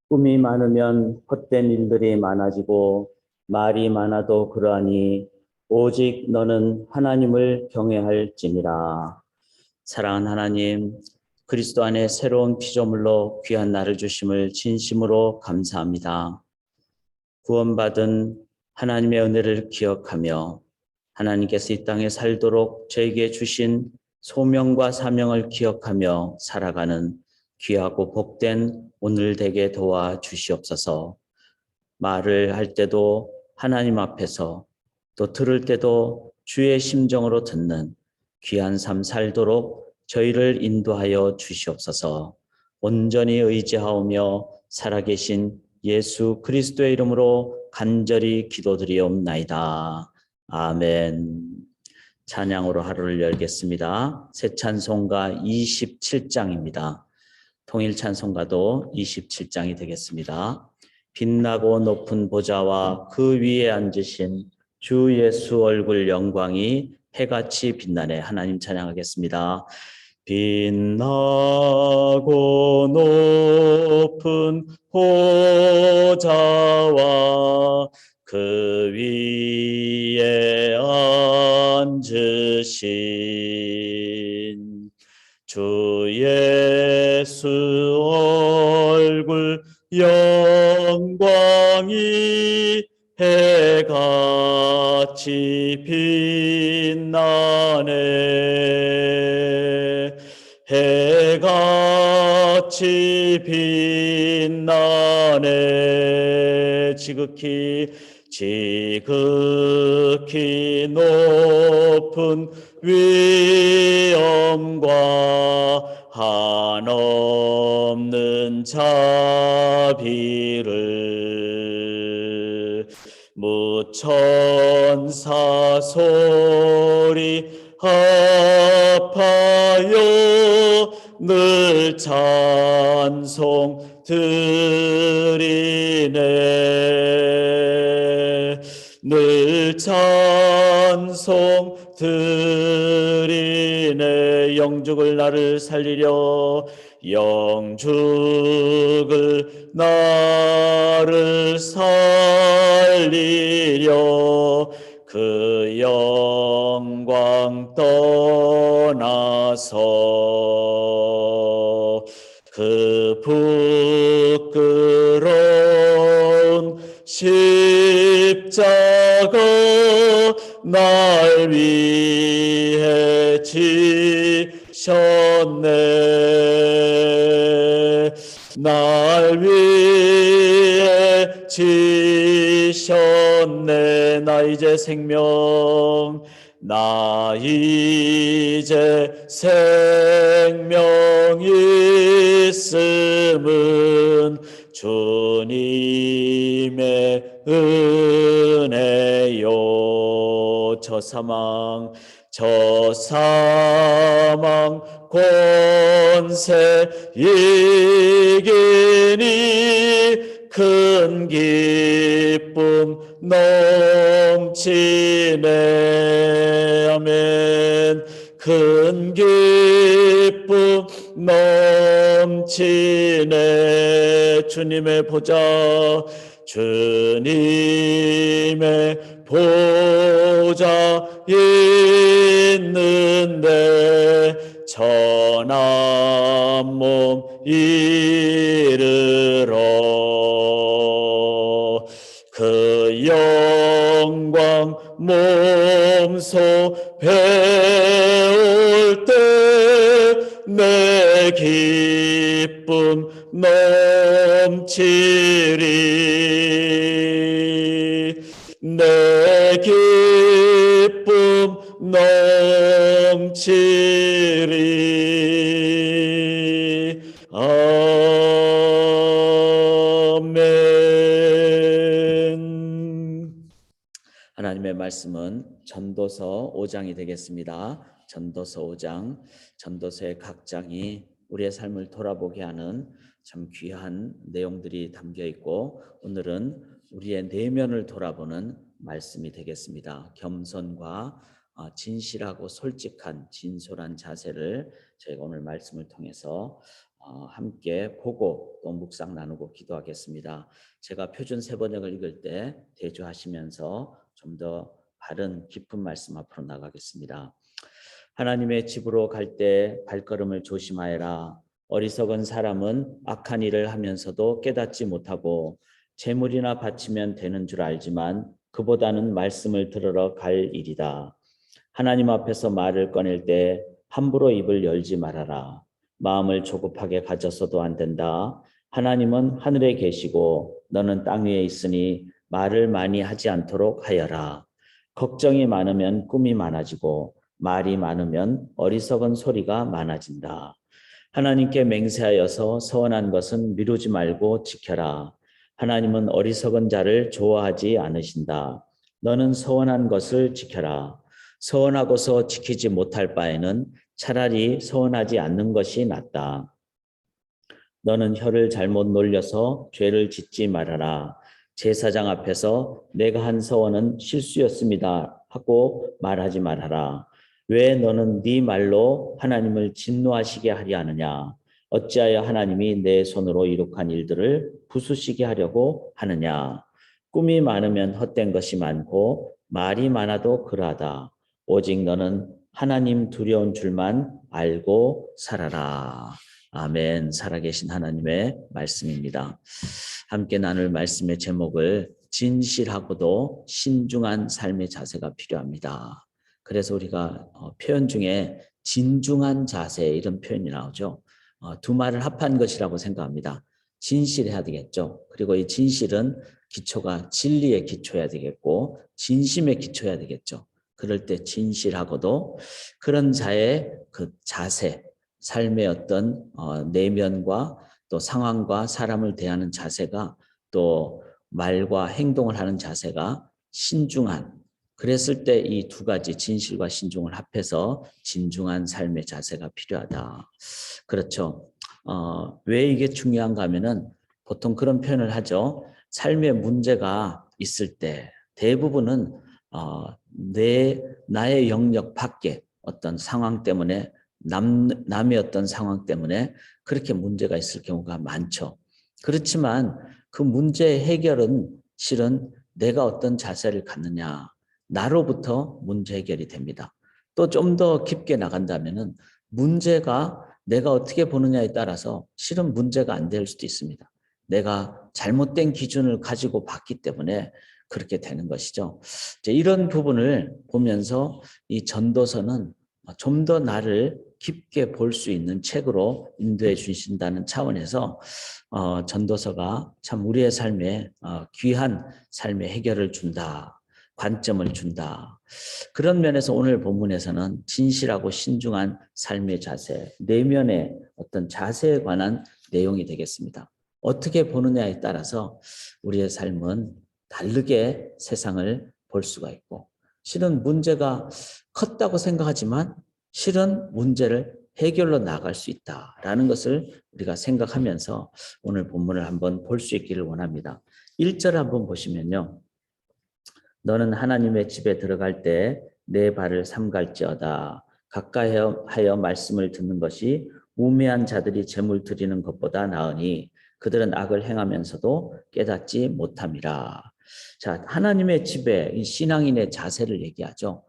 꿈이 많으면 헛된 일들이 많아지고 말이 많아도 그러하니 오직 너는 하나님을 경외할지니라. 사랑하는 하나님, 그리스도 안에 새로운 피조물로 귀한 나를 주심을 진심으로 감사합니다. 구원받은 하나님의 은혜를 기억하며 하나님께서 이 땅에 살도록 저에게 주신 소명과 사명을 기억하며 살아가는 귀하고 복된 오늘 되게 도와주시옵소서. 말을 할 때도 하나님 앞에서, 또 들을 때도 주의 심정으로 듣는 귀한 삶 살도록 저희를 인도하여 주시옵소서. 온전히 의지하오며 살아계신 예수 그리스도의 이름으로 간절히 기도드리옵나이다. 아멘. 찬양으로 하루를 열겠습니다. 새 찬송가 27장입니다. 통일 찬송가도 27장이 되겠습니다. 빛나고 높은 보좌와 그 위에 앉으신 주 예수 얼굴 영광이 해같이 빛나네. 하나님 찬양하겠습니다. 빛나고 높은 보좌와 그 위에 앉으신 주 예수 얼굴 영광이 해같이 빛나네. 해같이 빛나네. 지극히 높은 위엄과 한없는 자비를 무천사 소리 합하여 늘 찬송 드리네. 늘 찬송 드리네. 영죽을 나를 살리려, 영죽을 나를 살리려. 그 영광 떠나서 그 부끄러운 십자가 날 위해 지셨네. 날 위해 지셨네. 나 이제 생명, 나 이제 생명 있음은 주님의 은혜요. 저 사망 권세 이기니 큰 기쁨 넘치네. 아멘. 큰 기쁨 넘치네. 주님의 보좌, 주님의 보좌 있는데 천한 몸 이르러 그 영광 몸소 배울 때 내 기쁨 넘치리. 내 기쁨 넘치리. 아멘. 하나님의 말씀은 전도서 5장이 되겠습니다. 전도서 5장, 전도서의 각 장이 우리의 삶을 돌아보게 하는 참 귀한 내용들이 담겨 있고, 오늘은 우리의 내면을 돌아보는 말씀이 되겠습니다. 겸손과 진실하고 솔직한 진솔한 자세를 저희가 오늘 말씀을 통해서 함께 보고 또 묵상 나누고 기도하겠습니다. 제가 표준 세번역을 읽을 때 대조하시면서 좀 더 바른 깊은 말씀 앞으로 나가겠습니다. 하나님의 집으로 갈 때 발걸음을 조심하여라. 어리석은 사람은 악한 일을 하면서도 깨닫지 못하고 재물이나 바치면 되는 줄 알지만 그보다는 말씀을 들으러 갈 일이다. 하나님 앞에서 말을 꺼낼 때 함부로 입을 열지 말아라. 마음을 조급하게 가져서도 안 된다. 하나님은 하늘에 계시고 너는 땅 위에 있으니 말을 많이 하지 않도록 하여라. 걱정이 많으면 꿈이 많아지고 말이 많으면 어리석은 소리가 많아진다. 하나님께 맹세하여서 서원한 것은 미루지 말고 지켜라. 하나님은 어리석은 자를 좋아하지 않으신다. 너는 서원한 것을 지켜라. 서원하고서 지키지 못할 바에는 차라리 서원하지 않는 것이 낫다. 너는 혀를 잘못 놀려서 죄를 짓지 말아라. 제사장 앞에서 내가 한 서원은 실수였습니다 하고 말하지 말아라. 왜 너는 네 말로 하나님을 진노하시게 하려 하느냐? 어찌하여 하나님이 내 손으로 이룩한 일들을 부수시게 하려고 하느냐? 꿈이 많으면 헛된 것이 많고 말이 많아도 그러하다. 오직 너는 하나님 두려운 줄만 알고 살아라. 아멘. 살아계신 하나님의 말씀입니다. 함께 나눌 말씀의 제목을 진실하고도 신중한 삶의 자세가 필요합니다. 그래서 우리가 표현 중에 진중한 자세 이런 표현이 나오죠. 두 말을 합한 것이라고 생각합니다. 진실해야 되겠죠. 그리고 이 진실은 기초가 진리에 기초해야 되겠고 진심에 기초해야 되겠죠. 그럴 때 진실하고도 그런 자의 그 자세, 삶의 어떤 내면과 또 상황과 사람을 대하는 자세가 또 말과 행동을 하는 자세가 신중한, 그랬을 때 이 두 가지 진실과 신중을 합해서 진중한 삶의 자세가 필요하다. 그렇죠. 왜 이게 중요한가 하면은 보통 그런 표현을 하죠. 삶의 문제가 있을 때 대부분은 나의 영역 밖에 어떤 상황 때문에 남의 어떤 상황 때문에 그렇게 문제가 있을 경우가 많죠. 그렇지만 그 문제의 해결은 실은 내가 어떤 자세를 갖느냐, 나로부터 문제 해결이 됩니다. 또 좀 더 깊게 나간다면은 문제가 내가 어떻게 보느냐에 따라서 실은 문제가 안 될 수도 있습니다. 내가 잘못된 기준을 가지고 봤기 때문에 그렇게 되는 것이죠. 이런 부분을 보면서 이 전도서는 좀 더 나를 깊게 볼 수 있는 책으로 인도해 주신다는 차원에서 전도서가 참 우리의 삶에 귀한 삶의 해결을 준다, 관점을 준다. 그런 면에서 오늘 본문에서는 진실하고 신중한 삶의 자세, 내면의 어떤 자세에 관한 내용이 되겠습니다. 어떻게 보느냐에 따라서 우리의 삶은 다르게 세상을 볼 수가 있고, 실은 문제가 컸다고 생각하지만 실은 문제를 해결로 나갈 수 있다라는 것을 우리가 생각하면서 오늘 본문을 한번 볼 수 있기를 원합니다. 1절 한번 보시면요. 너는 하나님의 집에 들어갈 때 내 발을 삼갈지어다. 가까이 하여 말씀을 듣는 것이 우매한 자들이 제물 드리는 것보다 나으니 그들은 악을 행하면서도 깨닫지 못함이라. 자, 하나님의 집에 이 신앙인의 자세를 얘기하죠.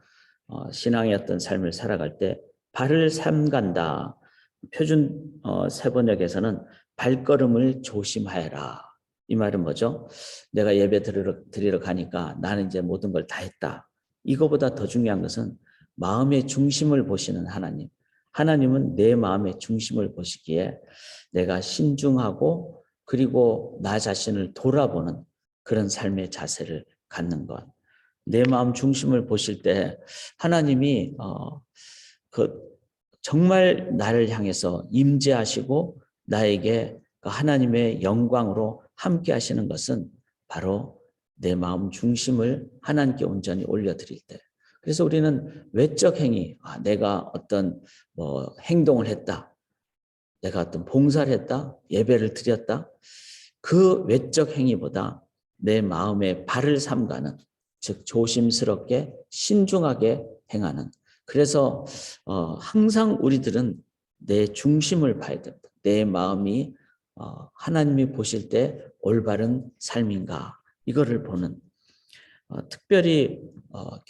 신앙의 어떤 삶을 살아갈 때 발을 삼간다. 표준 세번역에서는 발걸음을 조심하여라. 이 말은 뭐죠? 내가 예배 드리러 가니까 나는 이제 모든 걸 다 했다. 이거보다 더 중요한 것은 마음의 중심을 보시는 하나님. 하나님은 내 마음의 중심을 보시기에 내가 신중하고 그리고 나 자신을 돌아보는 그런 삶의 자세를 갖는 것. 내 마음 중심을 보실 때 하나님이 정말 나를 향해서 임재하시고 나에게 하나님의 영광으로 함께 하시는 것은 바로 내 마음 중심을 하나님께 온전히 올려드릴 때. 그래서 우리는 외적 행위, 내가 어떤 행동을 했다, 내가 어떤 봉사를 했다, 예배를 드렸다, 그 외적 행위보다 내 마음에 발을 삼가는, 즉 조심스럽게 신중하게 행하는. 그래서 항상 우리들은 내 중심을 봐야 됩니다. 내 마음이 하나님이 보실 때 올바른 삶인가 이거를 보는 특별히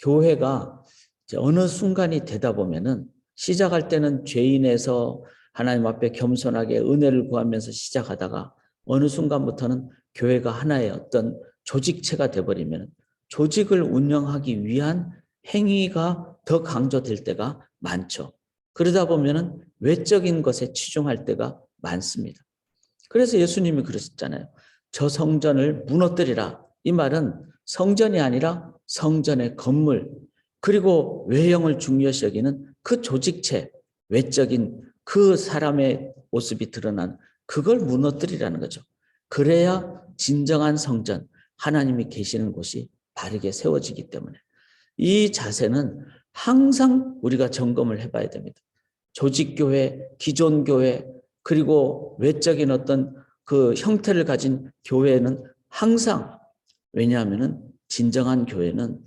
교회가 이제 어느 순간이 되다 보면은 시작할 때는 죄인에서 하나님 앞에 겸손하게 은혜를 구하면서 시작하다가 어느 순간부터는 교회가 하나의 어떤 조직체가 돼버리면 조직을 운영하기 위한 행위가 더 강조될 때가 많죠. 그러다 보면은 외적인 것에 치중할 때가 많습니다. 그래서 예수님이 그러셨잖아요. 저 성전을 무너뜨리라. 이 말은 성전이 아니라 성전의 건물 그리고 외형을 중요시 여기는 그 조직체, 외적인 그 사람의 모습이 드러난 그걸 무너뜨리라는 거죠. 그래야 진정한 성전, 하나님이 계시는 곳이 바르게 세워지기 때문에 이 자세는 항상 우리가 점검을 해봐야 됩니다. 조직교회, 기존교회, 그리고 외적인 어떤 그 형태를 가진 교회는 항상 왜냐하면 진정한 교회는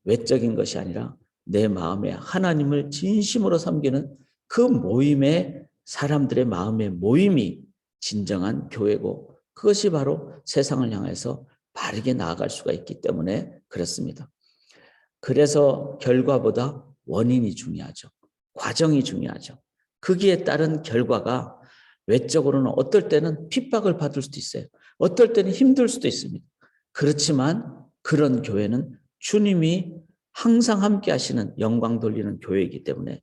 외적인 것이 아니라 내 마음에 하나님을 진심으로 섬기는 그 모임의 사람들의 마음의 모임이 진정한 교회고 그것이 바로 세상을 향해서 바르게 나아갈 수가 있기 때문에 그렇습니다. 그래서 결과보다 원인이 중요하죠. 과정이 중요하죠. 거기에 따른 결과가 외적으로는 어떨 때는 핍박을 받을 수도 있어요. 어떨 때는 힘들 수도 있습니다. 그렇지만 그런 교회는 주님이 항상 함께 하시는 영광 돌리는 교회이기 때문에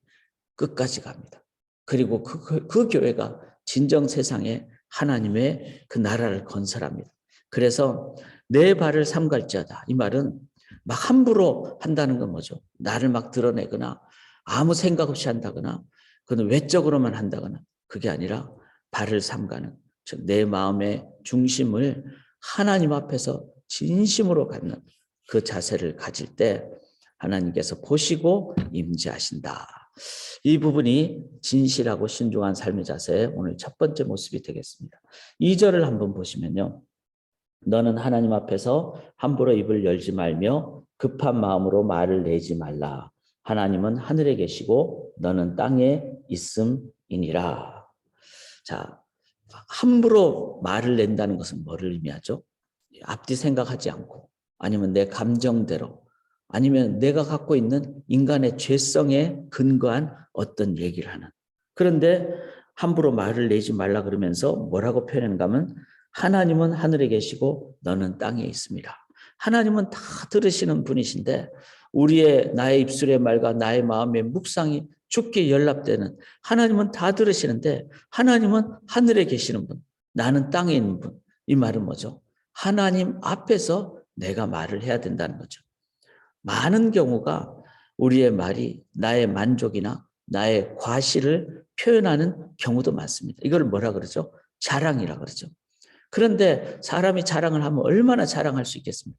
끝까지 갑니다. 그리고 그 교회가 진정 세상에 하나님의 그 나라를 건설합니다. 그래서 내 발을 삼갈지어다. 이 말은 막 함부로 한다는 건 뭐죠? 나를 막 드러내거나 아무 생각 없이 한다거나 그건 외적으로만 한다거나 그게 아니라 발을 삼가는 즉 내 마음의 중심을 하나님 앞에서 진심으로 갖는 그 자세를 가질 때 하나님께서 보시고 임재하신다. 이 부분이 진실하고 신중한 삶의 자세의 오늘 첫 번째 모습이 되겠습니다. 2절을 한번 보시면요. 너는 하나님 앞에서 함부로 입을 열지 말며 급한 마음으로 말을 내지 말라. 하나님은 하늘에 계시고 너는 땅에 있음이니라. 자, 함부로 말을 낸다는 것은 뭐를 의미하죠? 앞뒤 생각하지 않고 아니면 내 감정대로 아니면 내가 갖고 있는 인간의 죄성에 근거한 어떤 얘기를 하는. 그런데 함부로 말을 내지 말라 그러면서 뭐라고 표현하는가 하면 하나님은 하늘에 계시고 너는 땅에 있습니다. 하나님은 다 들으시는 분이신데 나의 입술의 말과 나의 마음의 묵상이 죽게 연락되는 하나님은 다 들으시는데 하나님은 하늘에 계시는 분, 나는 땅에 있는 분. 이 말은 뭐죠? 하나님 앞에서 내가 말을 해야 된다는 거죠. 많은 경우가 우리의 말이 나의 만족이나 나의 과실을 표현하는 경우도 많습니다. 이걸 뭐라 그러죠? 자랑이라 그러죠. 그런데 사람이 자랑을 하면 얼마나 자랑할 수 있겠습니까?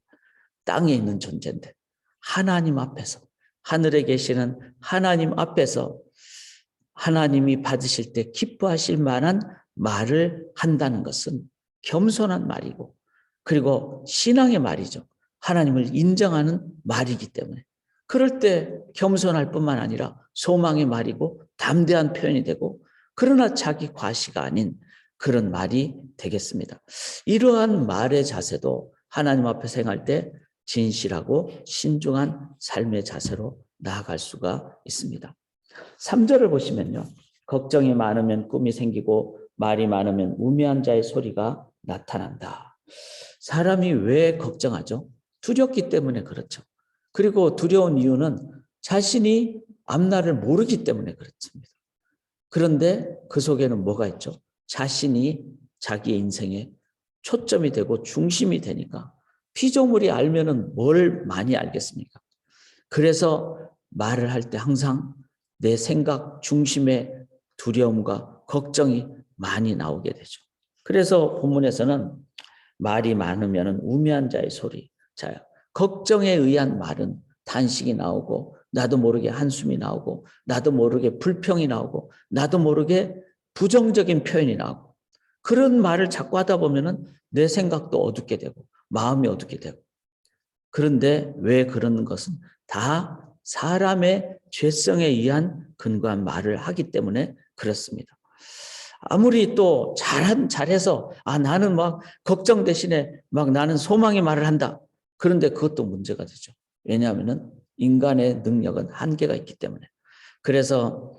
땅에 있는 존재인데 하나님 앞에서 하늘에 계시는 하나님 앞에서 하나님이 받으실 때 기뻐하실 만한 말을 한다는 것은 겸손한 말이고 그리고 신앙의 말이죠. 하나님을 인정하는 말이기 때문에 그럴 때 겸손할 뿐만 아니라 소망의 말이고 담대한 표현이 되고 그러나 자기 과시가 아닌 그런 말이 되겠습니다. 이러한 말의 자세도 하나님 앞에 행할 때 진실하고 신중한 삶의 자세로 나아갈 수가 있습니다. 3절을 보시면요. 걱정이 많으면 꿈이 생기고 말이 많으면 우매한 자의 소리가 나타난다. 사람이 왜 걱정하죠? 두렵기 때문에 그렇죠. 그리고 두려운 이유는 자신이 앞날을 모르기 때문에 그렇습니다. 그런데 그 속에는 뭐가 있죠? 자신이 자기의 인생에 초점이 되고 중심이 되니까 피조물이 알면은 뭘 많이 알겠습니까? 그래서 말을 할 때 항상 내 생각 중심의 두려움과 걱정이 많이 나오게 되죠. 그래서 본문에서는 말이 많으면 우매한 자의 소리. 자, 걱정에 의한 말은 탄식이 나오고 나도 모르게 한숨이 나오고 나도 모르게 불평이 나오고 나도 모르게 부정적인 표현이 나오고 그런 말을 자꾸 하다 보면은 내 생각도 어둡게 되고 마음이 어둡게 되고 그런데 왜 그런 것은 다 사람의 죄성에 의한 근거한 말을 하기 때문에 그렇습니다. 아무리 또 잘해서 나는 막 걱정 대신에 막 나는 소망의 말을 한다. 그런데 그것도 문제가 되죠. 왜냐하면은 인간의 능력은 한계가 있기 때문에. 그래서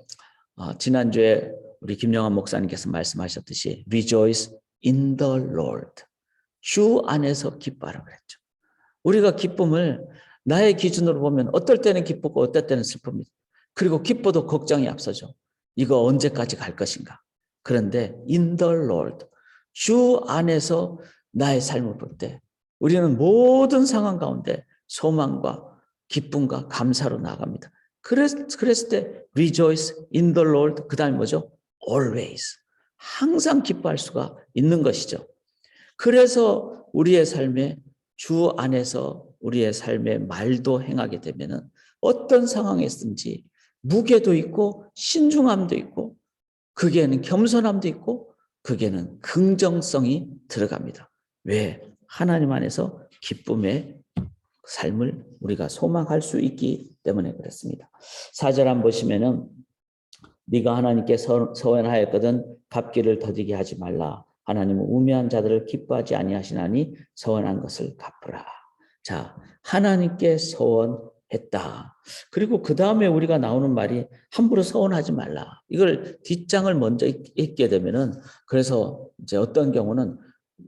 지난주에 우리 김영환 목사님께서 말씀하셨듯이 Rejoice in the Lord. 주 안에서 기뻐하라 그랬죠. 우리가 기쁨을 나의 기준으로 보면 어떨 때는 기쁘고 어떨 때는 슬픕니다. 그리고 기뻐도 걱정이 앞서죠. 이거 언제까지 갈 것인가. 그런데 in the Lord, 주 안에서 나의 삶을 볼 때 우리는 모든 상황 가운데 소망과 기쁨과 감사로 나아갑니다. 그랬을 때 rejoice in the Lord, 그 다음에 뭐죠? always. 항상 기뻐할 수가 있는 것이죠. 그래서 우리의 삶에 주 안에서 우리의 삶의 말도 행하게 되면은 어떤 상황에서든지 무게도 있고 신중함도 있고 그게는 겸손함도 있고 그게는 긍정성이 들어갑니다. 왜? 하나님 안에서 기쁨의 삶을 우리가 소망할 수 있기 때문에 그렇습니다. 4절 한번 보시면은 네가 하나님께 서원하였거든 갚기를 더디게 하지 말라. 하나님은 우매한 자들을 기뻐하지 아니하시나니 서원한 것을 갚으라. 자, 하나님께 서원했다. 그리고 그 다음에 우리가 나오는 말이 함부로 서원하지 말라. 이걸 뒷장을 먼저 읽게 되면은 그래서 이제 어떤 경우는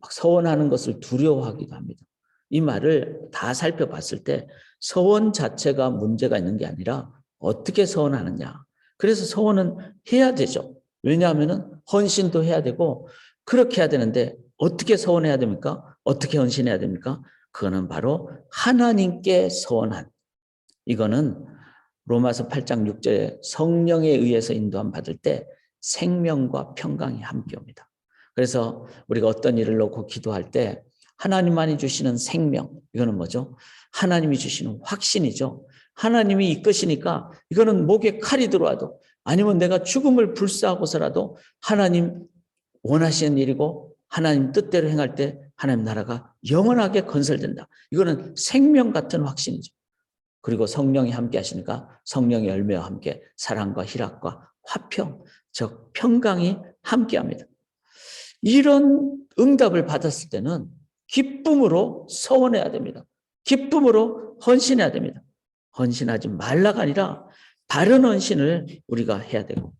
막 서원하는 것을 두려워하기도 합니다. 이 말을 다 살펴봤을 때 서원 자체가 문제가 있는 게 아니라 어떻게 서원하느냐. 그래서 서원은 해야 되죠. 왜냐하면 헌신도 해야 되고 그렇게 해야 되는데 어떻게 서원해야 됩니까? 어떻게 헌신해야 됩니까? 그거는 바로 하나님께 서원한, 이거는 로마서 8장 6절에 성령에 의해서 인도함 받을 때 생명과 평강이 함께 옵니다. 그래서 우리가 어떤 일을 놓고 기도할 때 하나님만이 주시는 생명, 이거는 뭐죠? 하나님이 주시는 확신이죠. 하나님이 이끄시니까 이거는 목에 칼이 들어와도 아니면 내가 죽음을 불사하고서라도 하나님 원하시는 일이고 하나님 뜻대로 행할 때 하나님 나라가 영원하게 건설된다. 이거는 생명 같은 확신이죠. 그리고 성령이 함께 하시니까 성령의 열매와 함께 사랑과 희락과 화평, 즉 평강이 함께합니다. 이런 응답을 받았을 때는 기쁨으로 서원해야 됩니다. 기쁨으로 헌신해야 됩니다. 헌신하지 말라가 아니라 바른 헌신을 우리가 해야 되고,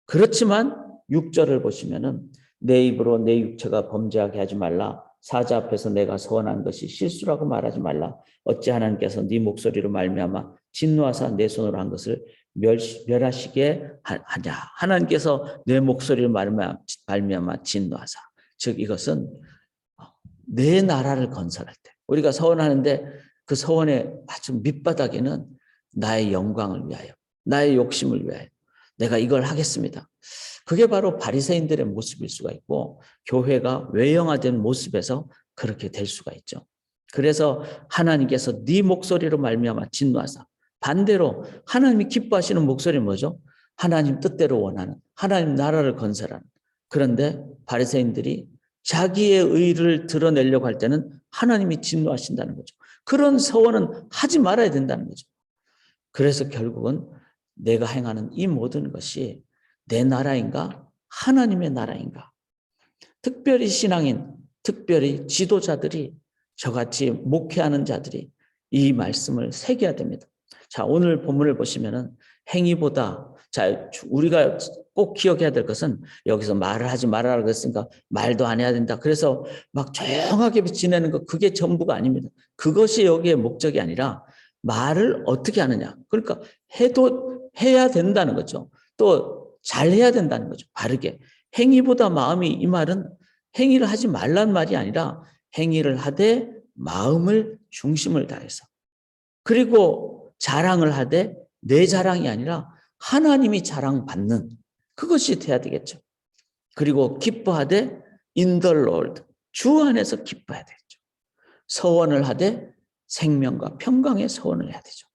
그렇지만 6절을 보시면은 내 입으로 내 육체가 범죄하게 하지 말라. 사자 앞에서 내가 서원한 것이 실수라고 말하지 말라. 어찌 하나님께서 네 목소리로 말미암아 진노하사 내 손으로 한 것을 멸하시게 하냐. 하나님께서 내 목소리로 말미암아 진노하사. 즉 이것은 내 나라를 건설할 때 우리가 서원하는데 그 서원의 아주 밑바닥에는 나의 영광을 위하여, 나의 욕심을 위하여 내가 이걸 하겠습니다. 그게 바로 바리새인들의 모습일 수가 있고 교회가 외형화된 모습에서 그렇게 될 수가 있죠. 그래서 하나님께서 네 목소리로 말미암아 진노하사, 반대로 하나님이 기뻐하시는 목소리는 뭐죠? 하나님 뜻대로 원하는, 하나님 나라를 건설하는. 그런데 바리새인들이 자기의 의를 드러내려고 할 때는 하나님이 진노하신다는 거죠. 그런 서원은 하지 말아야 된다는 거죠. 그래서 결국은 내가 행하는 이 모든 것이 내 나라인가 하나님의 나라인가. 특별히 신앙인, 특별히 지도자들이, 저같이 목회하는 자들이 이 말씀을 새겨야 됩니다. 자, 오늘 본문을 보시면은 행위보다, 자, 우리가 꼭 기억해야 될 것은 여기서 말을 하지 말아라 그랬으니까 말도 안 해야 된다. 그래서 막 조용하게 지내는 것, 그게 전부가 아닙니다. 그것이 여기에 목적이 아니라 말을 어떻게 하느냐. 그러니까 해야 된다는 거죠. 또 잘해야 된다는 거죠. 바르게. 행위보다 마음이, 이 말은 행위를 하지 말란 말이 아니라 행위를 하되 마음을 중심을 다해서, 그리고 자랑을 하되 내 자랑이 아니라 하나님이 자랑받는 그것이 돼야 되겠죠. 그리고 기뻐하되 in the Lord, 주 안에서 기뻐해야 되죠. 서원을 하되 생명과 평강의 서원을 해야 되죠.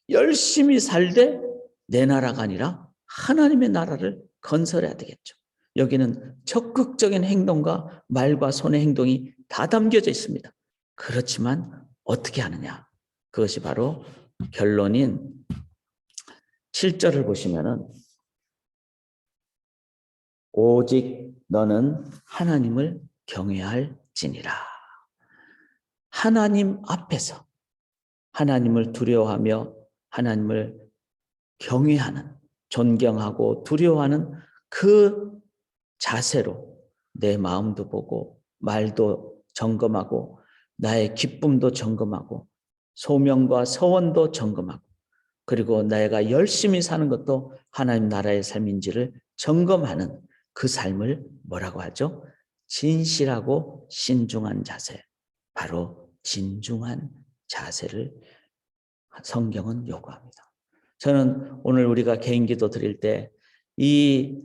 열심히 살되 내 나라가 아니라 하나님의 나라를 건설해야 되겠죠. 여기는 적극적인 행동과 말과 손의 행동이 다 담겨져 있습니다. 그렇지만 어떻게 하느냐? 그것이 바로 결론인 7절을 보시면은 오직 너는 하나님을 경외할지니라. 하나님 앞에서 하나님을 두려워하며 하나님을 경외하는, 존경하고 두려워하는 그 자세로 내 마음도 보고 말도 점검하고 나의 기쁨도 점검하고 소명과 서원도 점검하고 그리고 내가 열심히 사는 것도 하나님 나라의 삶인지를 점검하는 그 삶을 뭐라고 하죠? 진실하고 신중한 자세, 바로 진중한 자세를 성경은 요구합니다. 저는 오늘 우리가 개인기도 드릴 때 이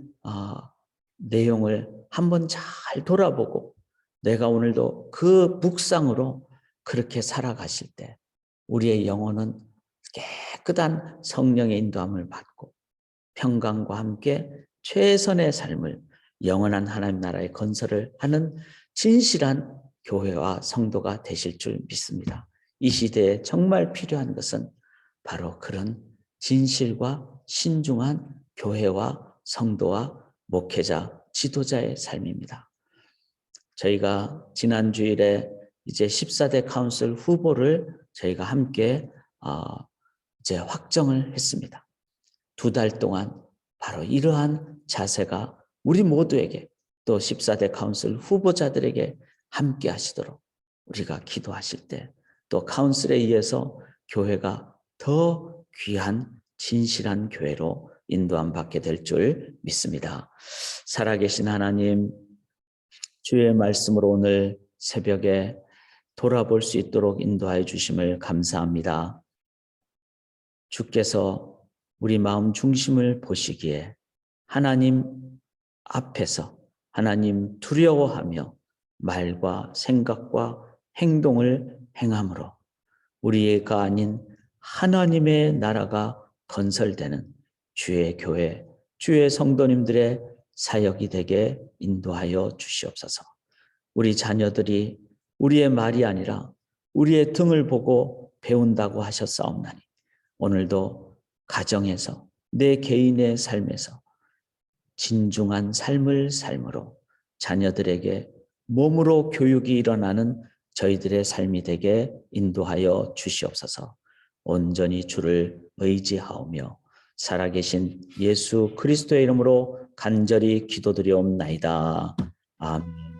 내용을 한번 잘 돌아보고 내가 오늘도 그 묵상으로 그렇게 살아가실 때 우리의 영혼은 깨끗한 성령의 인도함을 받고 평강과 함께 최선의 삶을 영원한 하나님 나라의 건설을 하는 진실한 교회와 성도가 되실 줄 믿습니다. 이 시대에 정말 필요한 것은 바로 그런 진실과 신중한 교회와 성도와 목회자, 지도자의 삶입니다. 저희가 지난 주일에 이제 14대 카운슬 후보를 저희가 함께 이제 확정을 했습니다. 2달 동안 바로 이러한 자세가 우리 모두에게 또 14대 카운슬 후보자들에게 함께 하시도록 우리가 기도하실 때 또 카운슬에 의해서 교회가 더 귀한 진실한 교회로 인도함 받게 될 줄 믿습니다. 살아계신 하나님, 주의 말씀으로 오늘 새벽에 돌아볼 수 있도록 인도하여 주심을 감사합니다. 주께서 우리 마음 중심을 보시기에 하나님 앞에서 하나님 두려워하며 말과 생각과 행동을 행함으로 우리가 아닌 하나님의 나라가 건설되는 주의 교회, 주의 성도님들의 사역이 되게 인도하여 주시옵소서. 우리 자녀들이 우리의 말이 아니라 우리의 등을 보고 배운다고 하셨사옵나니 오늘도 가정에서 내 개인의 삶에서 진중한 삶을 삶으로 자녀들에게 몸으로 교육이 일어나는 저희들의 삶이 되게 인도하여 주시옵소서. 온전히 주를 의지하오며 살아계신 예수 그리스도의 이름으로 간절히 기도드리옵나이다. 아멘.